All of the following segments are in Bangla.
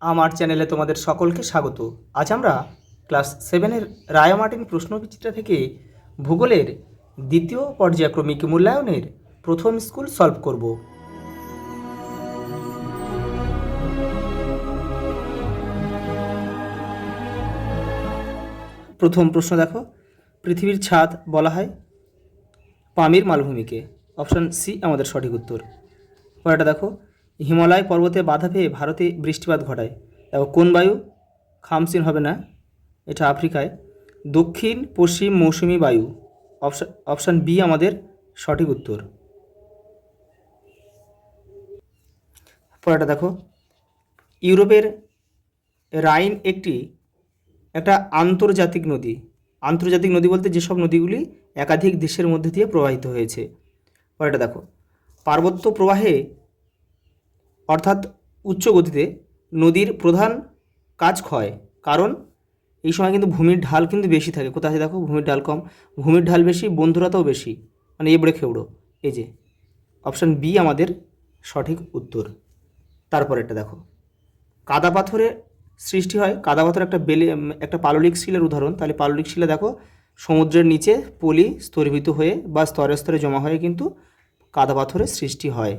আমার চ্যানেলে তোমাদের সকলকে স্বাগত। আজ আমরা ক্লাস 7-এর রায় মার্টিন প্রশ্নবিচিত্রা থেকে ভূগোলের দ্বিতীয় পর্যায়ক্রমিক মূল্যায়নের প্রথম স্কুল সলভ করব। প্রথম প্রশ্ন দেখো, পৃথিবীর ছাদ বলা হয় পামির মালভূমিকে। অপশান সি আমাদের সঠিক উত্তর। পরেরটা দেখো, হিমালয় পর্বতে বাধা পেয়ে ভারতে বৃষ্টিপাত ঘটায়। দেখো কোন বায়ু? খামসিন হবে না, এটা আফ্রিকায়। দক্ষিণ পশ্চিম মৌসুমি বায়ু। অপশান বি আমাদের সঠিক উত্তর। পরেরটা দেখো, ইউরোপের রাইন একটা আন্তর্জাতিক নদী। আন্তর্জাতিক নদী বলতে যেসব নদীগুলি একাধিক দেশের মধ্যে দিয়ে প্রবাহিত হয়েছে। পরেরটা দেখো, পার্বত্য প্রবাহে অর্থাৎ উচ্চ গতিতে নদীর প্রধান কাজ ক্ষয়, কারণ এই সময় কিন্তু ভূমির ঢাল কিন্তু বেশি থাকে। কোথায় আছে দেখো, ভূমির ঢাল কম, ভূমির ঢাল বেশি, বন্ধুরতাও বেশি, মানে এবড়ে খেবড়ো। এই যে অপশান বি আমাদের সঠিক উত্তর। তারপরেরটা দেখো, কাদা পাথরের সৃষ্টি হয়। কাদা পাথর একটা পাললিক শিলার উদাহরণ। তাহলে পাললিক শিলা দেখো সমুদ্রের নিচে পলি স্তরীভূত হয়ে বা স্তরে স্তরে জমা হয়ে কিন্তু কাদা পাথরের সৃষ্টি হয়।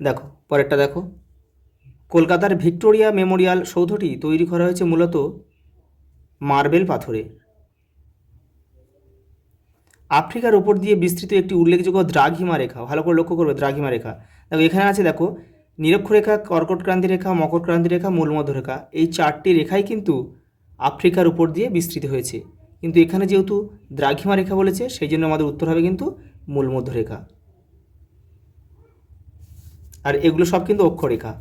দেখো পরেরটা দেখো, কলকাতার ভিক্টোরিয়া মেমোরিয়াল সৌধটি তৈরি করা হয়েছে মূলত মার্বেল পাথরে। আফ্রিকার উপর দিয়ে বিস্তৃত একটি উল্লেখযোগ্য দ্রাঘিমা রেখা, ভালো করে লক্ষ্য করবে দ্রাঘিমা রেখা। দেখো এখানে আছে, দেখো নিরক্ষরেখা, কর্কটক্রান্তি রেখা, মকরক্রান্তি রেখা, মূলমধ্যরেখা, এই চারটি রেখাই কিন্তু আফ্রিকার উপর দিয়ে বিস্তৃত হয়েছে। কিন্তু এখানে যেহেতু দ্রাঘিমা রেখা বলেছে, সেই জন্য আমাদের উত্তর হবে কিন্তু মূলমধ্যরেখা। আর এগুলো সব কিন্তু অক্ষরেখা।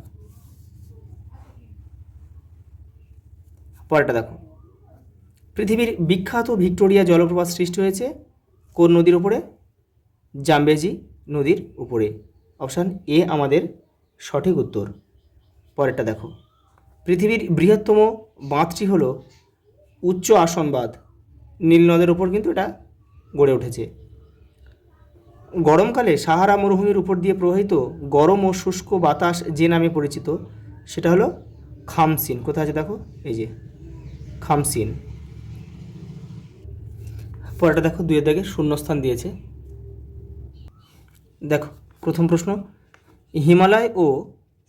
পরেরটা দেখো, পৃথিবীর বিখ্যাত ভিক্টোরিয়া জলপ্রপাত সৃষ্টি হয়েছে কোন নদীর উপরে? জাম্বেজি নদীর উপরে। অপশান এ আমাদের সঠিক উত্তর। পরেরটা দেখো, পৃথিবীর বৃহত্তম বাঁধটি হলো উচ্চ আসন বাঁধ। নীল নদের উপর কিন্তু এটা গড়ে উঠেছে। গরমকালে সাহারা মরুভূমির উপর দিয়ে প্রবাহিত গরম ও শুষ্ক বাতাস যে নামে পরিচিত, সেটা হলো খামসিন। কোথায় আছে দেখো, এই যে খামসিন। পরেরটা দেখো, দুইয়ের দাগে শূন্যস্থান দিয়েছে। দেখো প্রথম প্রশ্ন, হিমালয় ও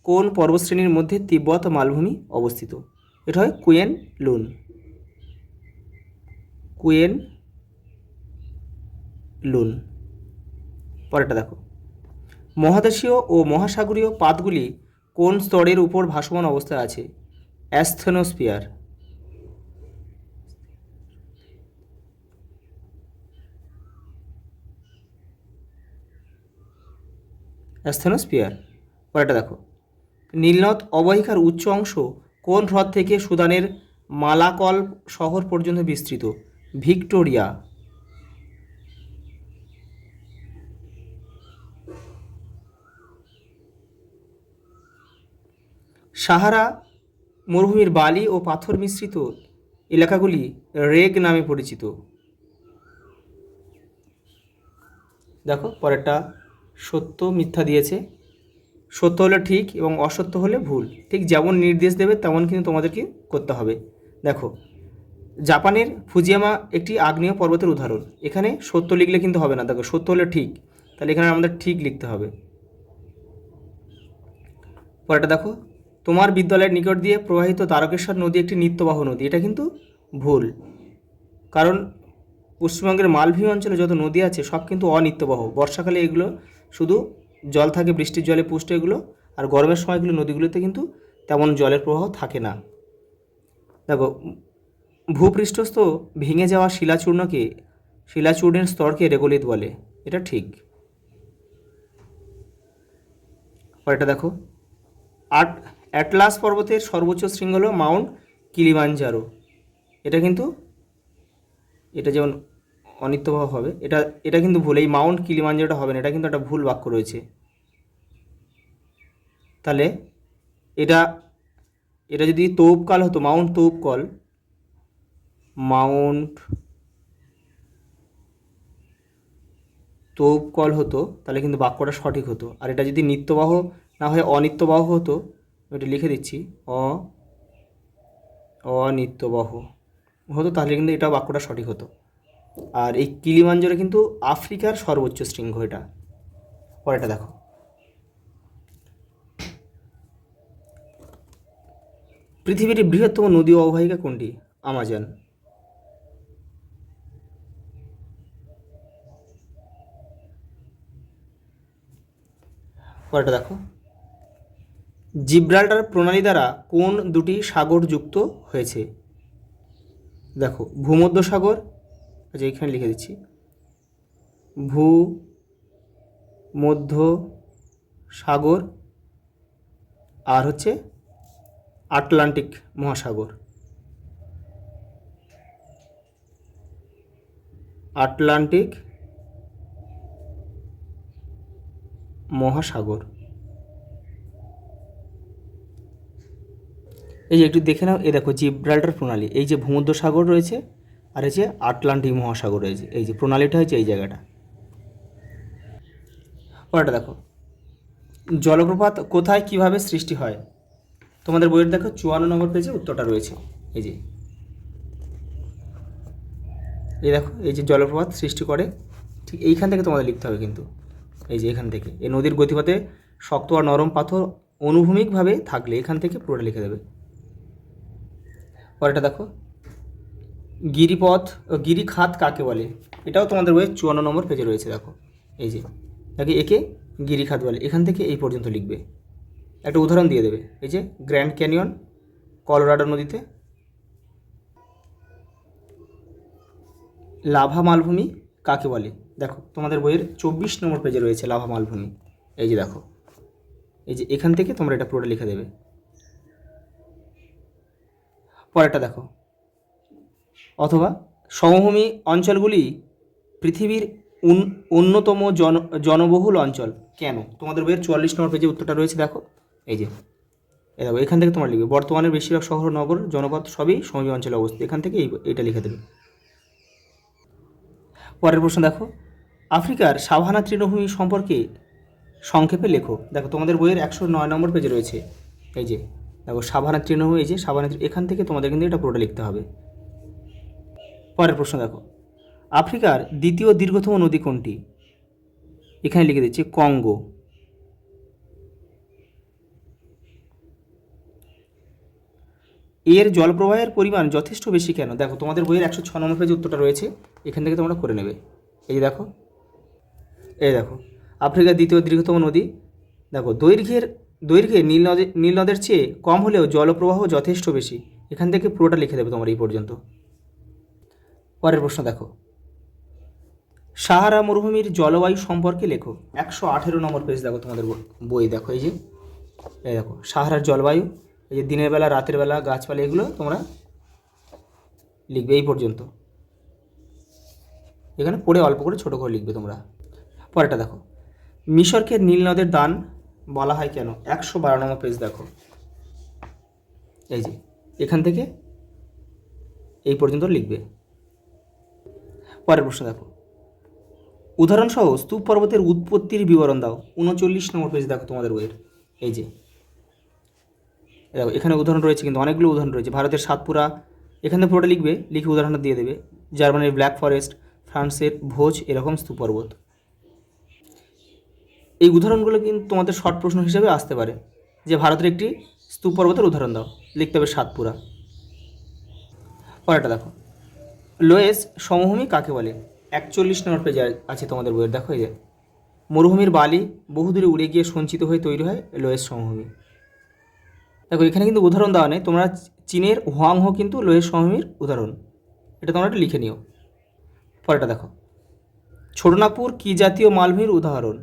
কোন পর্বতশ্রেণীর মধ্যে তিব্বত মালভূমি অবস্থিত? এটা হয় কুয়েন লুন। কুয়েন লুন। পরেরটা দেখো, মহাদেশীয় ও মহাসাগরীয় পাতগুলি কোন স্তরের উপর ভাসমান অবস্থায় আছে? অ্যাস্থেনোস্ফিয়ার। অ্যাস্থেনোস্ফিয়ার। পরেরটা দেখো, নীলনদ অববাহিকার উচ্চ অংশ কোন হ্রদ থেকে সুদানের মালাকল শহর পর্যন্ত বিস্তৃত? ভিক্টোরিয়া। সাহারা মরুভূমির বালি ও পাথর মিশ্রিত এলাকাগুলি রেগ নামে পরিচিত। দেখো পরেরটা সত্য মিথ্যা দিয়েছে। সত্য হলে ঠিক এবং অসত্য হলে ভুল। ঠিক যেমন নির্দেশ দেবে তেমন কিন্তু তোমাদেরকে করতে হবে। দেখো, জাপানের ফুজিয়ামা একটি আগ্নেয় পর্বতের উদাহরণ। এখানে সত্য লিখলে কিন্তু হবে না, দেখো সত্য হলে ঠিক, তাহলে এখানে আমাদের ঠিক লিখতে হবে। পরেরটা দেখো, তোমার বিদ্যালয়ের নিকট দিয়ে প্রবাহিত তারকেশ্বর নদী একটি নিত্যবাহ নদী। এটা কিন্তু ভুল, কারণ পশ্চিমবঙ্গের মালভূমি অঞ্চলে যত নদী আছে সব কিন্তু অনিত্যবাহ। বর্ষাকালে এগুলো শুধু জল থাকে, বৃষ্টির জলে পুষ্ট এগুলো, আর গরমের সময়গুলো নদীগুলোতে কিন্তু তেমন জলের প্রবাহ থাকে না। দেখো, ভূপৃষ্ঠস্থ ভেঙে যাওয়া শিলাচূর্ণের স্তরকে রেগোলিথ বলে। এটা ঠিক। পরেরটা দেখো, অ্যাটলাস পর্বতের সর্বোচ্চ শৃঙ্গ হলো মাউন্ট কিলিমাঞ্জারো। এটা কিন্তু এটা যেমন অনিত্যভাব হবে, এটা কিন্তু ভুল। এই মাউন্ট কিলিমাঞ্জারোটা হবে না, এটা কিন্তু একটা ভুল বাক্য রয়েছে। তাহলে এটা এটা যদি তৌবকাল হতো, মাউন্ট তৌবকল হতো, তাহলে কিন্তু বাক্যটা সঠিক হতো। আর এটা যদি নিত্যবাহ না হয় অনিত্যবাহ হতো, ওইটা লিখে দিচ্ছি, অনিত্যবহ হতো, তাহলে কিন্তু এটা বাক্যটা সঠিক হতো। আর এই কিলিমাঞ্জারো কিন্তু আফ্রিকার সর্বোচ্চ শৃঙ্গ এটা। পরেরটা দেখো, পৃথিবীর বৃহত্তম নদী অববাহিকা কোনটি? আমাজন। পরেরটা দেখো, জিব্রাল্টার প্রণালী দ্বারা কোন দুটি সাগর যুক্ত হয়েছে? দেখো, ভূমধ্য সাগর, আচ্ছা এখানে লিখে দিচ্ছি, ভূমধ্য সাগর আর হচ্ছে আটলান্টিক মহাসাগর। আটলান্টিক মহাসাগর। এই যে একটু দেখে নাও, এই দেখো জিব্রাল্টার প্রণালী, এই যে ভূমধ্য সাগর রয়েছে আর এই যে আটলান্টিক মহাসাগর রয়েছে, এই যে প্রণালীটা হচ্ছে এই জায়গাটা। পরেরটা দেখো, জলপ্রপাত কোথায় কিভাবে সৃষ্টি হয়? তোমাদের বইয়ের দেখো 54 নম্বর পেজে উত্তরটা রয়েছে। এই যে এই দেখো, এই যে জলপ্রপাত সৃষ্টি করে ঠিক এইখান থেকে তোমাদের লিখতে হবে কিন্তু, এই যে এখান থেকে, এই নদীর গতিপথে শক্ত আর নরম পাথর অনুভূমিকভাবে থাকলে এখান থেকে পুরোটা লিখে দেবে। পরেরটা দেখো, গিরিপথ ও গিরিখাত কাকে বলে? এটাও তোমাদের বইয়ের 54 নম্বর পেজে রয়েছে। দেখো এই যে, দেখে একে গিরিখাত বলে, এখান থেকে এই পর্যন্ত লিখবে। একটা উদাহরণ দিয়ে দেবে, এই যে গ্র্যান্ড ক্যানিয়ন কলোরাডো নদীতে। লাভা মালভূমি কাকে বলে? দেখো তোমাদের বইয়ের 24 নম্বর পেজে রয়েছে লাভা মালভূমি। এই যে দেখো, এই যে এখান থেকে তোমরা এটা পুরোটা লিখে দেবে। পরেরটা দেখো, অথবা সমভূমি অঞ্চলগুলি পৃথিবীর অন্যতম জনবহুল অঞ্চল কেন? তোমাদের বইয়ের 44 নম্বর পেজে উত্তরটা রয়েছে। দেখো এই যে, এই দেখো এখান থেকে তোমরা লিখবে, বর্তমানে বেশিরভাগ শহর নগর জনপদ সবই সমভূমি অঞ্চলে অবস্থিত, এখান থেকে এইটা লিখে দেবে। পরের প্রশ্ন দেখো, আফ্রিকার সাভানা তৃণভূমি সম্পর্কে সংক্ষেপে লেখো। দেখো তোমাদের বইয়ের 109 নম্বর পেজে রয়েছে। এই যে দেখো সাভানা তৃণভূমি, এই যে সাভানা, এখান থেকে তোমাদের কিন্তু এটা পুরোটা লিখতে হবে। পরের প্রশ্ন দেখো, আফ্রিকার দ্বিতীয় দীর্ঘতম নদী কোনটি? এখানে লিখে দিচ্ছি কঙ্গো। এর জলপ্রবাহের পরিমাণ যথেষ্ট বেশি কেন? দেখো তোমাদের বইয়ের 106 নম্বর পেজে উত্তরটা রয়েছে, এখান থেকে তোমরা করে নেবে। এই দেখো, এই দেখো আফ্রিকার দ্বিতীয় দীর্ঘতম নদী, দেখো দৈর্ঘ্যে নীল নদের চেয়ে কম হলেও জলপ্রবাহ যথেষ্ট বেশি, এখান থেকে পুরোটা লিখে দেবে তোমার এই পর্যন্ত। পরের প্রশ্ন দেখো, সাহারা মরুভূমির জলবায়ু সম্পর্কে লেখো। 118 নম্বর পেজ দেখো তোমাদের বই। দেখো এই যে, এই দেখো সাহারার জলবায়ু, এই যে দিনের বেলা রাতের বেলা গাছপালা, এগুলো তোমরা লিখবে এই পর্যন্ত। এখানে পড়ে অল্প করে ছোটো করে লিখবে তোমরা। পরেরটা দেখো, মিশরকে নীল নদের দান বলা হয় কেন? 112 নম্বর পেজ দেখো, এই যে এখান থেকে এই পর্যন্ত লিখবে। পরের প্রশ্ন দেখো, উদাহরণসহ স্তূপ পর্বতের উৎপত্তির বিবরণ দাও। 39 নম্বর পেজ দেখো তোমাদের বইয়ের। এই যে দেখো এখানে উদাহরণ রয়েছে, কিন্তু অনেকগুলো উদাহরণ রয়েছে। ভারতের সাতপুরা, এখানে পুরোটা লিখবে, লিখে উদাহরণটা দিয়ে দেবে। জার্মানির ব্ল্যাক ফরেস্ট, ফ্রান্সের ভোজ, এরকম স্তূপ পর্বত। এই উদাহরণগুলো কিন্তু তোমাদের শর্ট প্রশ্ন হিসেবে আসতে পারে, যে ভারতের একটি স্তূপ পর্বতের উদাহরণ দাও, লিখতে হবে সাতপুরা। পরেরটা দেখো, লোয়েস সমভূমি কাকে বলে? 41 নম্বর পেজে আছে তোমাদের বইয়ের। দেখো এই যে, মরুভূমির বালি বহুদূরে উড়ে গিয়ে সঞ্চিত হয়ে তৈরি হয় লোয়েস সমভূমি। দেখো এখানে কিন্তু উদাহরণ দেওয়া নেই, তোমরা চীনের হোয়াংহো কিন্তু লোয়েস সমভূমির উদাহরণ, এটা তোমরা একটু লিখে নিও। পরেরটা দেখো, ছোটনাগপুর কী জাতীয় মালভূমির উদাহরণ?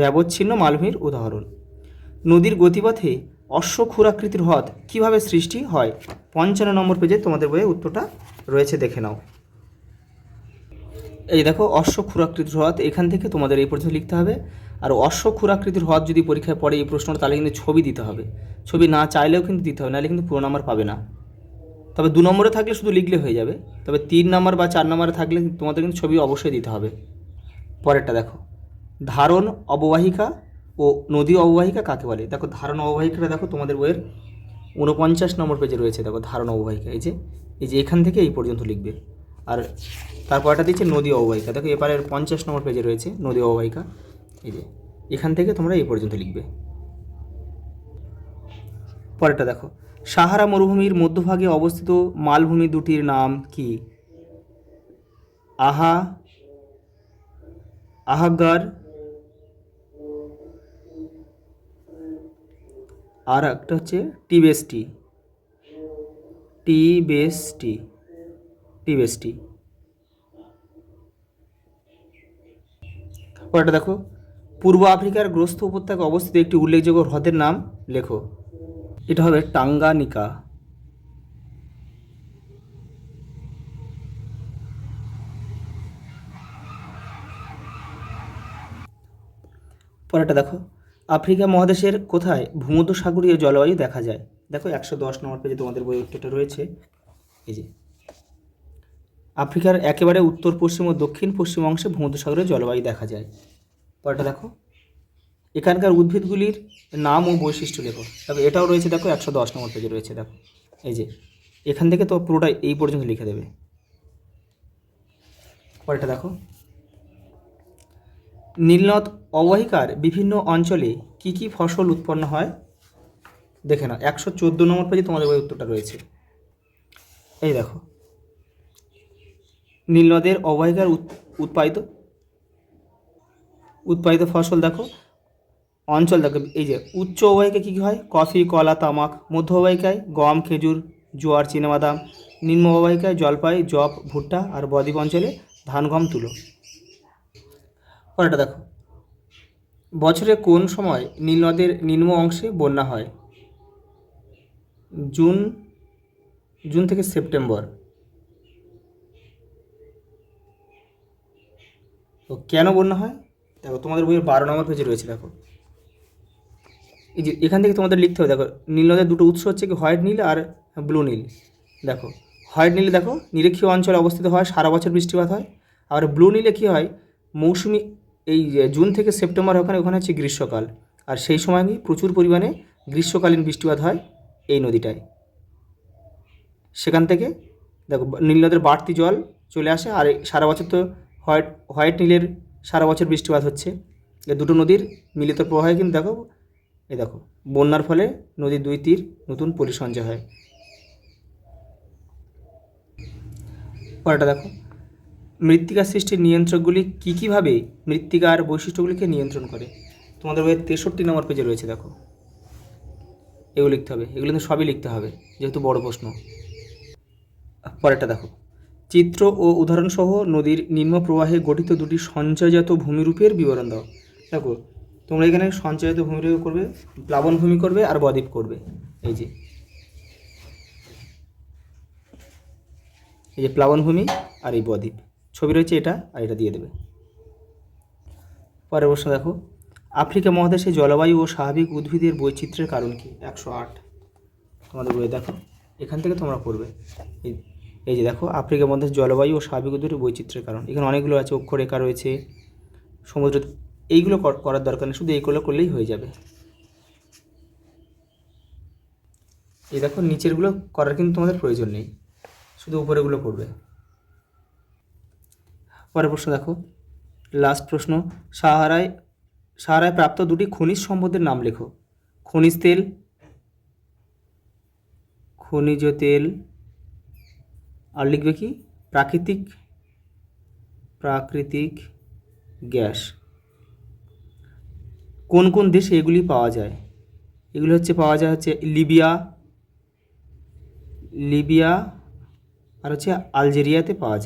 ব্যবচ্ছিন্ন মালভূমির উদাহরণ। নদীর গতিপথে অশ্বক্ষুরাকৃতির হ্রদ কীভাবে সৃষ্টি হয়? 55 নম্বর পেজে তোমাদের বইয়ে উত্তরটা রয়েছে, দেখে নাও। এই দেখো অশ্বক্ষুরাকৃতির হ্রদ, এখান থেকে তোমাদের এই পর্যন্ত লিখতে হবে। আর অশ্বক্ষুরাকৃতির হ্রদ যদি পরীক্ষায় পড়ে এই প্রশ্নটা, তাহলে কিন্তু ছবি দিতে হবে। ছবি না চাইলেও কিন্তু দিতে হবে, নাহলে কিন্তু পুরো নাম্বার পাবে না। তবে 2 নম্বরে থাকলে শুধু লিখলে হয়ে যাবে, তবে 3 নম্বর বা 4 নম্বরে থাকলে তোমাদের কিন্তু ছবি অবশ্যই দিতে হবে। পরেরটা দেখো, ধারণ অববাহিকা ও নদী অববাহিকা কাকে বলে? দেখো ধারণ অববাহিকাটা দেখো তোমাদের বইয়ের 49 নম্বর পেজে রয়েছে। দেখো ধারণ অববাহিকা এই যে এখান থেকে এই পর্যন্ত লিখবে। আর তারপরটা দিচ্ছে নদী অববাহিকা। দেখো এপারের 50 নম্বর পেজে রয়েছে নদী অববাহিকা। এই যে এখান থেকে তোমরা এই পর্যন্ত লিখবে। পরেরটা দেখো, সাহারা মরুভূমির মধ্যভাগে অবস্থিত মালভূমি দুটির নাম কি? আহাগার আর একটা হচ্ছে টিবেস্টি। পরেরটা দেখো, পূর্ব আফ্রিকার গ্রস্ত উপত্যকায় অবস্থিত একটি উল্লেখযোগ্য হ্রদের নাম লেখো। এটা হবে টাঙ্গানিকা। পরেরটা দেখো, আফ্রিকা মহাদেশের কোথায় ভূমধ্যসাগরীয় জলবায়ু দেখা যায়? দেখো 110 নম্বর পেজে তোমাদের বই উত্তরটা রয়েছে। এই যে আফ্রিকার একেবারে উত্তর পশ্চিম ও দক্ষিণ পশ্চিম অংশে ভূমধ্যসাগরীয় জলবায়ু দেখা যায়। পরেরটা দেখো, এখানকার উদ্ভিদগুলির নাম ও বৈশিষ্ট্য লেখো। দেখো এটাও রয়েছে, দেখো 110 নম্বর পেজে রয়েছে। দেখো এই যে এখান থেকে তো পুরোটা এই পর্যন্ত লিখে দেবে। পরেরটা দেখো, নীলনদ অববাহিকার বিভিন্ন অঞ্চলে কি কি ফসল উৎপন্ন হয়? দেখে নাও 114 নম্বর পেজে তোমাদের বই উত্তরটা রয়েছে। এই দেখো নীলনদের অববাহিকার উৎপাদিত ফসল দেখো, অঞ্চল দেখো। এই যে উচ্চ অববাহিকায় কী কী হয়? কফি, কলা, তামাক। মধ্য অববাহিকায় গম, খেজুর, জোয়ার, চীনাবাদাম। নিম্ন অববাহিকায় জলপাই, যব, ভুট্টা। আর বদ্বীপ অঞ্চলে ধান, গম, তুলো। পরেরটা দেখো, বছরে কোন সময় নীলনদের নিম্ন অংশে বন্যা হয়? জুন থেকে সেপ্টেম্বর। তো কেন বন্যা হয়? দেখো তোমাদের বইয়ের 12 নম্বর পেজে রয়েছে। দেখো এই যে এখান থেকে তোমাদের লিখতে হবে। দেখো নীলনদের দুটো উৎস হচ্ছে কি, হোয়াইট নীল আর ব্লু নীল। দেখো হোয়াইট নীলে দেখো নিরক্ষীয় অঞ্চলে অবস্থিত হয়, সারা বছর বৃষ্টিপাত হয়। আর ব্লু নীলে কী হয়, মৌসুমি এই জুন থেকে সেপ্টেম্বর ওখানে হচ্ছে গ্রীষ্মকাল। আর সেই সময় প্রচুর পরিমাণে গ্রীষ্মকালীন বৃষ্টিপাত হয় এই নদীটায়। সেখান থেকে দেখো নীলনদের বাড়তি জল চলে আসে। আর সারা বছর তো হোয়াইট নীলের সারা বছর বৃষ্টিপাত হচ্ছে। এই দুটো নদীর মিলিত প্রবাহে কিন্তু দেখো এই দেখো বন্যার ফলে নদীর দুই তীর নতুন পলি সঞ্চয় হয়। পরেরটা দেখো, মৃত্তিকা সৃষ্টির নিয়ন্ত্রকগুলি কী কীভাবে মৃত্তিকার বৈশিষ্ট্যগুলিকে নিয়ন্ত্রণ করে? তোমাদের বইয়ের 63 নম্বর পেজে রয়েছে। দেখো এগুলো লিখতে হবে, এগুলো কিন্তু সবই লিখতে হবে যেহেতু বড় প্রশ্ন। পরেরটা দেখো, চিত্র ও উদাহরণসহ নদীর নিম্ন প্রবাহে গঠিত দুটি সঞ্চয়জাত ভূমিরূপের বিবরণ দাও। দেখো তোমরা এখানে সঞ্চয়জাত ভূমিরূপ করবে, প্লাবন ভূমি করবে আর বদ্বীপ করবে। এই যে প্লাবনভূমি আর এই বদ্বীপ ছবি রয়েছে, এটা আর এটা দিয়ে দেবে। পরের প্রশ্ন দেখো, আফ্রিকা মহাদেশে জলবায়ু ও স্বাভাবিক উদ্ভিদের বৈচিত্র্যের কারণ কি? 108 তোমাদের বই। দেখো এখান থেকে তোমরা পড়বে। এই যে দেখো আফ্রিকা মহাদেশে জলবায়ু ও স্বাভাবিক উদ্ভিদের বৈচিত্র্যের কারণ। এখানে অনেকগুলো আছে, অক্ষরেখা রয়েছে, সমুদ্র। এইগুলো করার দরকার নেই, শুধু এইগুলো করলেই হয়ে যাবে। এই দেখো নিচেরগুলো করার কিন্তু তোমাদের প্রয়োজন নেই, শুধু উপরেগুলো করবে। পরের প্রশ্ন দেখো, লাস্ট প্রশ্ন, সাহারায় প্রাপ্ত দুটি খনিজ সম্পদের নাম লেখো। খনিজ তেল আর লিখবে কি প্রাকৃতিক গ্যাস। কোন কোন দেশে এগুলি পাওয়া যায়? এগুলি পাওয়া যায় লিবিয়া আর আলজেরিয়াতে পাওয়া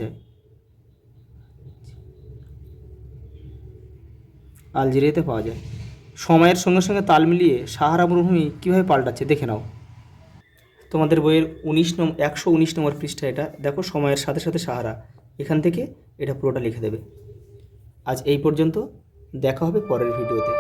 যায়। সময়ের সঙ্গে সঙ্গে তাল মিলিয়ে সাহারা মরুভূমি কীভাবে পাল্টাচ্ছে দেখে নাও। তোমাদের বইয়ের 119 নম্বর পৃষ্ঠা এটা দেখো, সময়ের সাথে সাথে সাহারা। এখান থেকে এটা পুরোটা লিখে দেবে। আজ এই পর্যন্ত, দেখা হবে পরের ভিডিওতে।